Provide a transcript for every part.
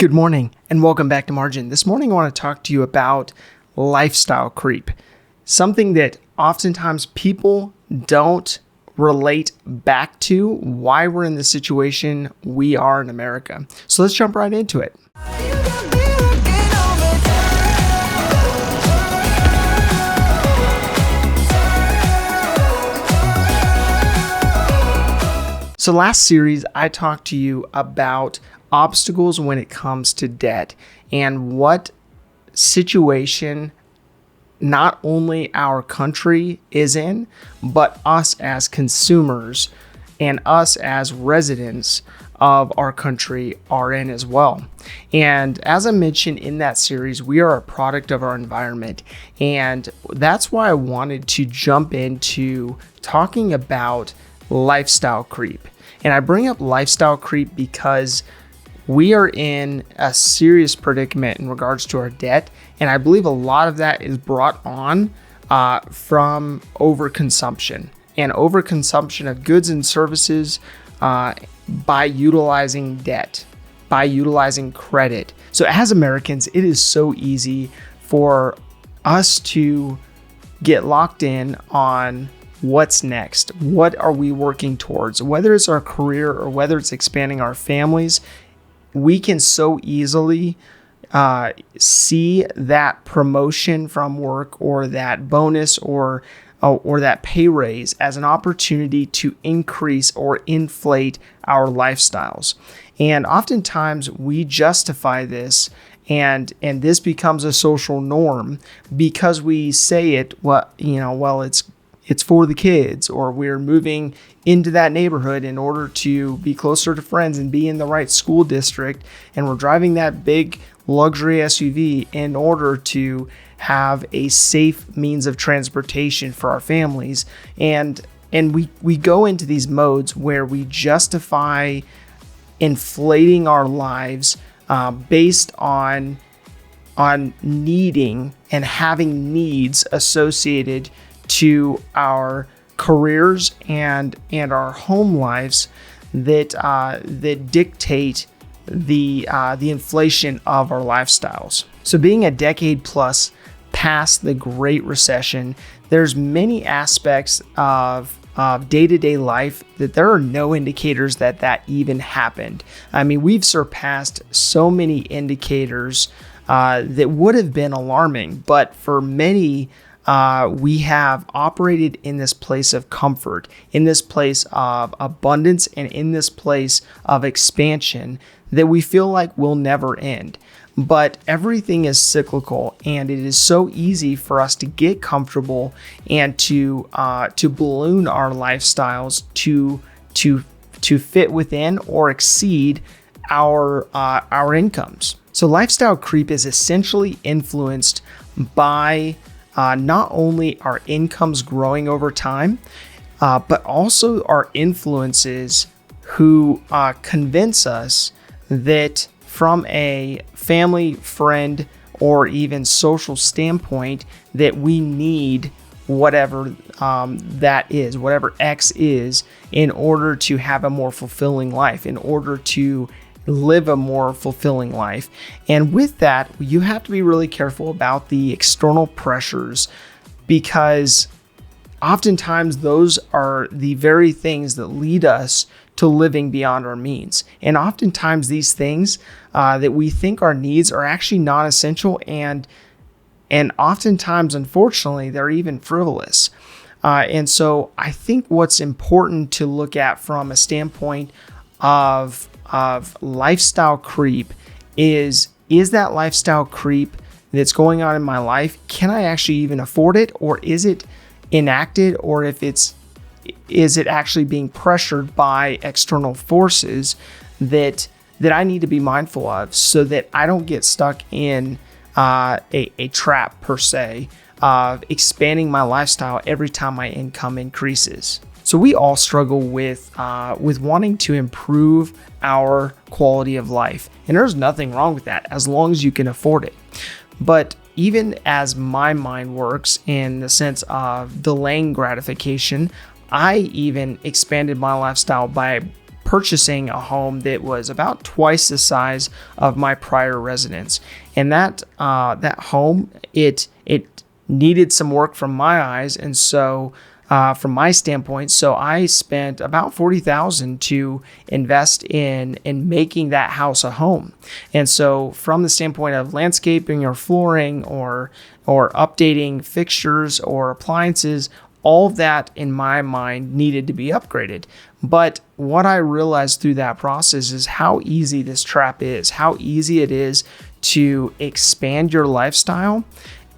Good morning and welcome back to Margin. This morning I want to talk to you about lifestyle creep, something that oftentimes people don't relate back to why we're in the situation we are in America. So let's jump right into it. So last series, I talked to you about obstacles when it comes to debt and what situation not only our country is in, but us as consumers and us as residents of our country are in as well. And as I mentioned in that series, we are a product of our environment. And that's why I wanted to jump into talking about lifestyle creep. And I bring up lifestyle creep because we are in a serious predicament in regards to our debt. And I believe a lot of that is brought on from overconsumption and overconsumption of goods and services by utilizing debt, by utilizing credit. So as Americans, it is so easy for us to get locked in on what's next. What are we working towards? Whether it's our career or whether it's expanding our families, we can so easily see that promotion from work or that bonus or that pay raise as an opportunity to increase or inflate our lifestyles. And oftentimes we justify this and this becomes a social norm because we say it, it's for the kids, or we're moving into that neighborhood in order to be closer to friends and be in the right school district. And we're driving that big luxury SUV in order to have a safe means of transportation for our families. And we go into these modes where we justify inflating our lives based on needing and having needs associated to our careers and our home lives that dictate the inflation of our lifestyles. So being a decade plus past the Great Recession, there's many aspects of day-to-day life that there are no indicators that even happened. I mean, we've surpassed so many indicators that would have been alarming, but for many, we have operated in this place of comfort, in this place of abundance, and in this place of expansion that we feel like will never end. But everything is cyclical, and it is so easy for us to get comfortable and to balloon our lifestyles to fit within or exceed our incomes. So lifestyle creep is essentially influenced by not only our incomes growing over time, but also our influences who convince us that from a family, friend, or even social standpoint, that we need whatever that is, whatever X is, in order to have a more fulfilling life, in order to live a more fulfilling life. And with that, you have to be really careful about the external pressures, because oftentimes those are the very things that lead us to living beyond our means. And oftentimes these things that we think are needs are actually non-essential, and oftentimes, unfortunately, they're even frivolous. And so I think what's important to look at from a standpoint of lifestyle creep is that lifestyle creep that's going on in my life, can I actually even afford it, or is it enacted, or is it actually being pressured by external forces that I need to be mindful of, so that I don't get stuck in a trap per se of expanding my lifestyle every time my income increases. So we all struggle with wanting to improve our quality of life, and there's nothing wrong with that as long as you can afford it. But even as my mind works in the sense of delaying gratification, I even expanded my lifestyle by purchasing a home that was about twice the size of my prior residence. And that home, it needed some work from my eyes, and so from my standpoint, so I spent about $40,000 to invest in making that house a home. And so from the standpoint of landscaping or flooring or updating fixtures or appliances, all of that in my mind needed to be upgraded. But what I realized through that process is how easy this trap is, how easy it is to expand your lifestyle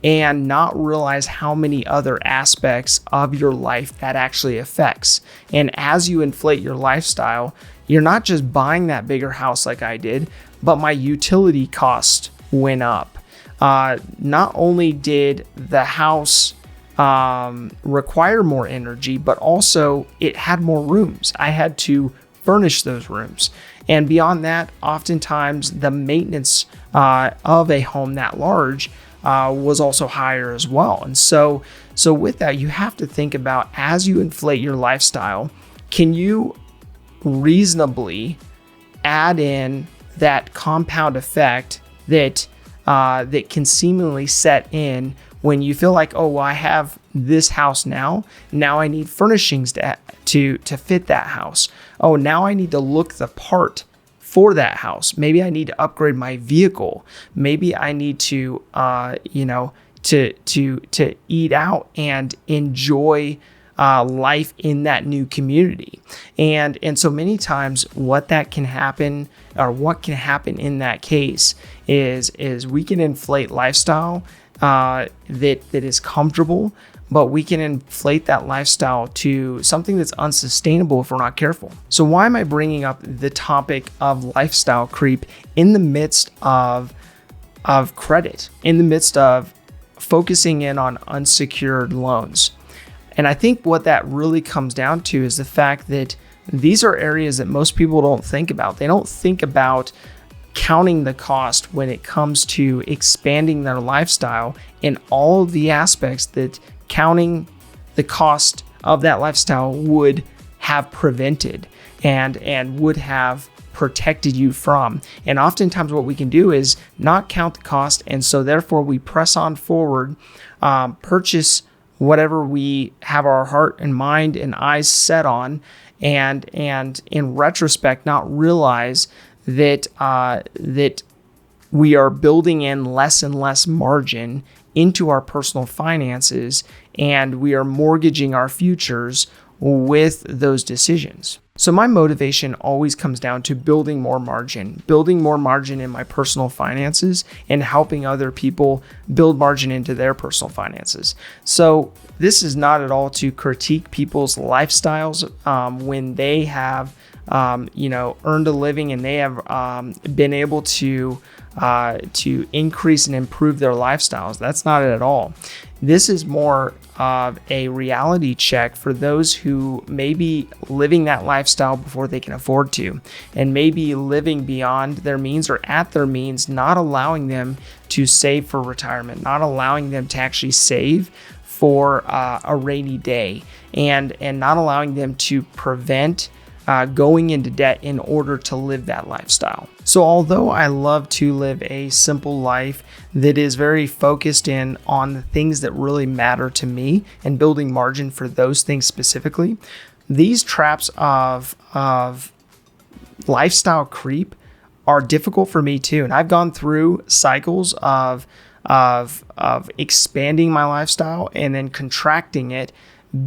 and not realize how many other aspects of your life that actually affects. And as you inflate your lifestyle, you're not just buying that bigger house like I did, but my utility cost went up. Not only did the house require more energy, but also it had more rooms. I had to furnish those rooms. And beyond that, oftentimes the maintenance of a home that large was also higher as well. And so with that, you have to think about, as you inflate your lifestyle, can you reasonably add in that compound effect that can seemingly set in when you feel like, oh, well, I have this house now I need furnishings to fit that house. Oh, now I need to look the part for that house. Maybe I need to upgrade my vehicle. Maybe I need to, to eat out and enjoy life in that new community. And so many times what can happen in that case is we can inflate lifestyle that is comfortable, but we can inflate that lifestyle to something that's unsustainable if we're not careful. So why am I bringing up the topic of lifestyle creep in the midst of credit, in the midst of focusing in on unsecured loans? And I think what that really comes down to is the fact that these are areas that most people don't think about. They don't think about counting the cost when it comes to expanding their lifestyle and all of the aspects that counting the cost of that lifestyle would have prevented and would have protected you from. And oftentimes what we can do is not count the cost, and so therefore we press on forward, purchase whatever we have our heart and mind and eyes set on, and in retrospect not realize that we are building in less and less margin into our personal finances, and we are mortgaging our futures with those decisions. So my motivation always comes down to building more margin in my personal finances and helping other people build margin into their personal finances. So this is not at all to critique people's lifestyles when they have earned a living and they have been able to increase and improve their lifestyles. That's not it at all. This is more of a reality check for those who may be living that lifestyle before they can afford to, and maybe living beyond their means or at their means, not allowing them to save for retirement, not allowing them to actually save for a rainy day, and not allowing them to prevent going into debt in order to live that lifestyle. So although I love to live a simple life that is very focused in on the things that really matter to me and building margin for those things specifically, these traps of lifestyle creep are difficult for me too. And I've gone through cycles of expanding my lifestyle and then contracting it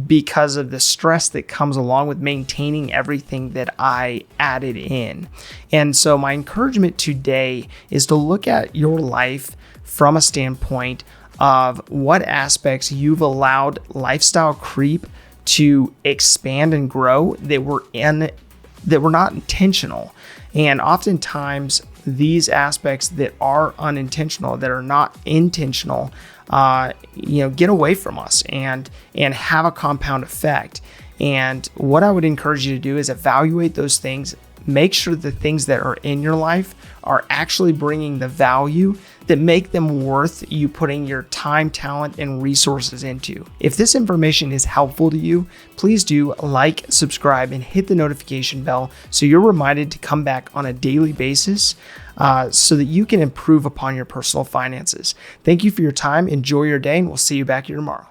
because of the stress that comes along with maintaining everything that I added in. And so my encouragement today is to look at your life from a standpoint of what aspects you've allowed lifestyle creep to expand and grow that were not intentional. And oftentimes these aspects that are unintentional, that are not intentional, get away from us and have a compound effect. And what I would encourage you to do is evaluate those things. Make sure the things that are in your life are actually bringing the value that make them worth you putting your time, talent, and resources into. If this information is helpful to you, please do like, subscribe, and hit the notification bell so you're reminded to come back on a daily basis so that you can improve upon your personal finances. Thank you for your time. Enjoy your day, and we'll see you back here tomorrow.